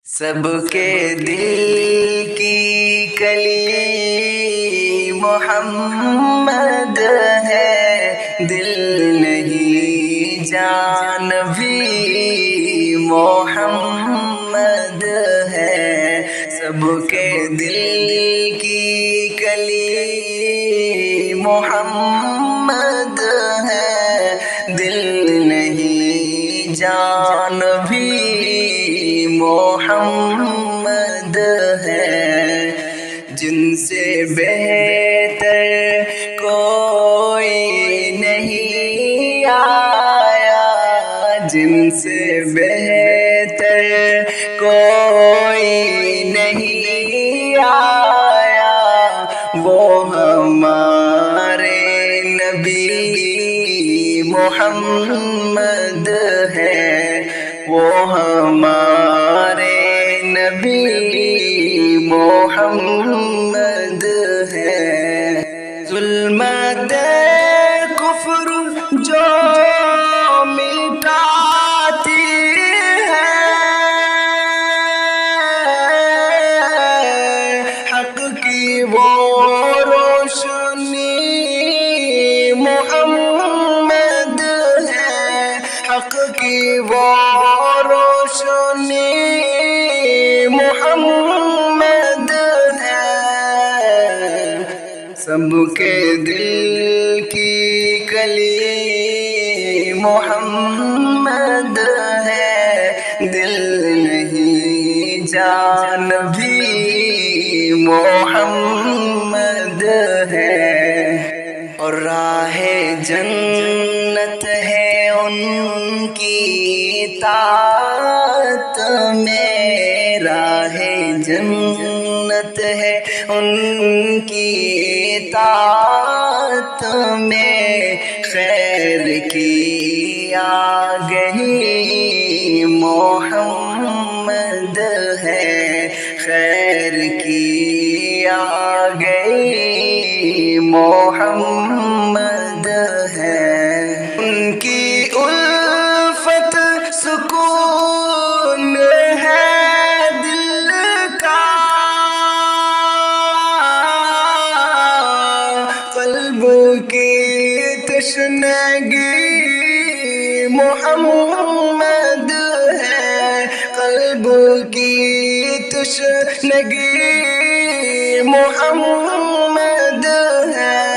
سب کے دل کی کلی محمد ہے، دل نہیں جان بھی محمد ہے۔ سب کے دل کی کلی محمد ہے، دل نہیں جان بھی محمد ہے۔ جن سے بہتر کوئی نہیں آیا، جن سے بہتر کوئی نہیں آیا، وہ ہمارے نبی محمد ہے، وہ ہمارے نبی محمد ہے۔ ظلمت کفر جو مٹاتی ہے، حق کی وہ روشنی محمد ہے، حق کی وہ روشنی محمد ہے۔ سب کے دل کی کلی محمد ہے، دل نہیں جان بھی محمد ہے۔ اور راہ جنت ہے ان کی اطاعت میں، راہ جنت ہے ان کی اطاعت میں، خیر کی آگہی محمد ہے، خیر کی آگہی محمد ہے۔ ان کی الفت سکون ہے دل کا، قلب کی تشنگی محمد ہے، قلب کی تشنگی محمد ہے۔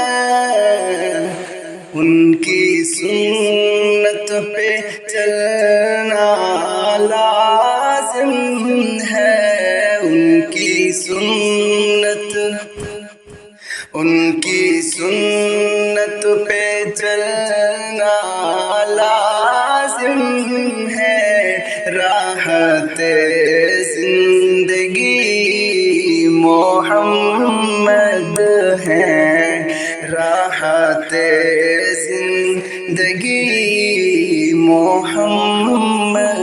ان کی سنت پہ چلنا لازم ہے، ان کی سنت، ان کی سنت پہ چلنا لازم ہے، راحت زندگی محمد ہے، راحت زندگی محمد